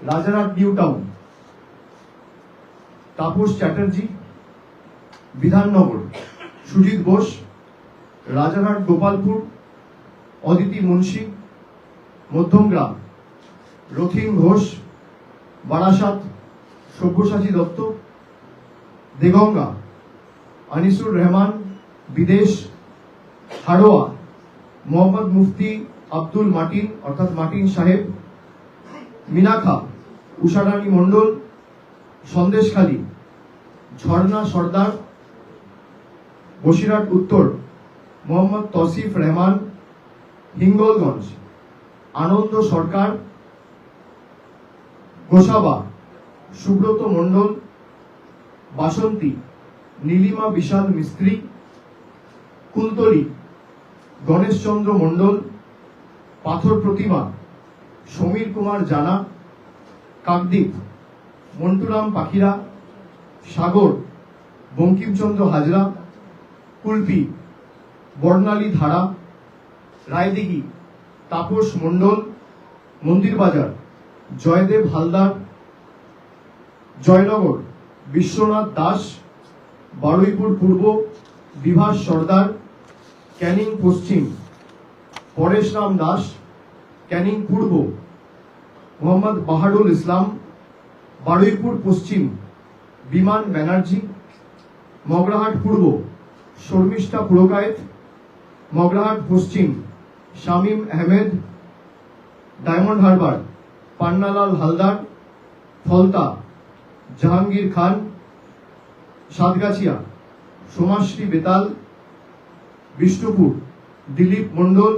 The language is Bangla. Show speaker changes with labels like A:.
A: রাজারহাট নিউ টাউন তাপস চ্যাটার্জি, বিধাননগর সুজিত বোস, রাজারহাট গোপালপুর অদিতি মুন্সি, মধ্যমগ্রাম রথিন ঘোষ, বারাসাত সব্যসাচী দত্ত, দেগঙ্গা আনিসুর রহমান, বিদেশ হাড়োয়া মোহাম্মদ মুফতি আব্দুল মাটিন অর্থাৎ মাটিন সাহেব, মিনাখা উষারানী মন্ডল, সন্দেশখালী ঝর্ণা সর্দার, বসিরহাট উত্তর মোহাম্মদ তসিফ রহমান, হিঙ্গলগঞ্জ আনন্দ সরকার, গোসাবা সুব্রত মন্ডল, বাসন্তী নীলিমা বিশাল মিস্ত্রি, কুলতলি গণেশচন্দ্র মন্ডল, পাথর প্রতিমা সমীর কুমার জানা, কাকদ্বীপ মন্টুরাম পাখিরা, সাগর বঙ্কিমচন্দ্র হাজরা, কুলপি বর্ণালী ধারা, রায়দিঘি তাপস মন্ডল, মন্দিরবাজার জয়দেব হালদার, জয়নগর বিশ্বনাথ দাস, বারুইপুর পূর্ব বিভাস সর্দার, ক্যানিং পশ্চিম পরেশরাম দাস, ক্যানিং পূর্ব মোহাম্মদ বাহারুল ইসলাম, বারুইপুর পশ্চিম বিমান ব্যানার্জি, মগরাহাট পূর্ব শর্মিষ্ঠা পুরকায়েত, মগরাহাট পশ্চিম শামীম আহমেদ, ডায়মন্ড হারবার পান্নালাল হালদার, ফলতা জাহাঙ্গীর খান, সাতগাছিয়া সোমাশ্রী বেতাল, বিষ্ণুপুর দিলীপ মন্ডল,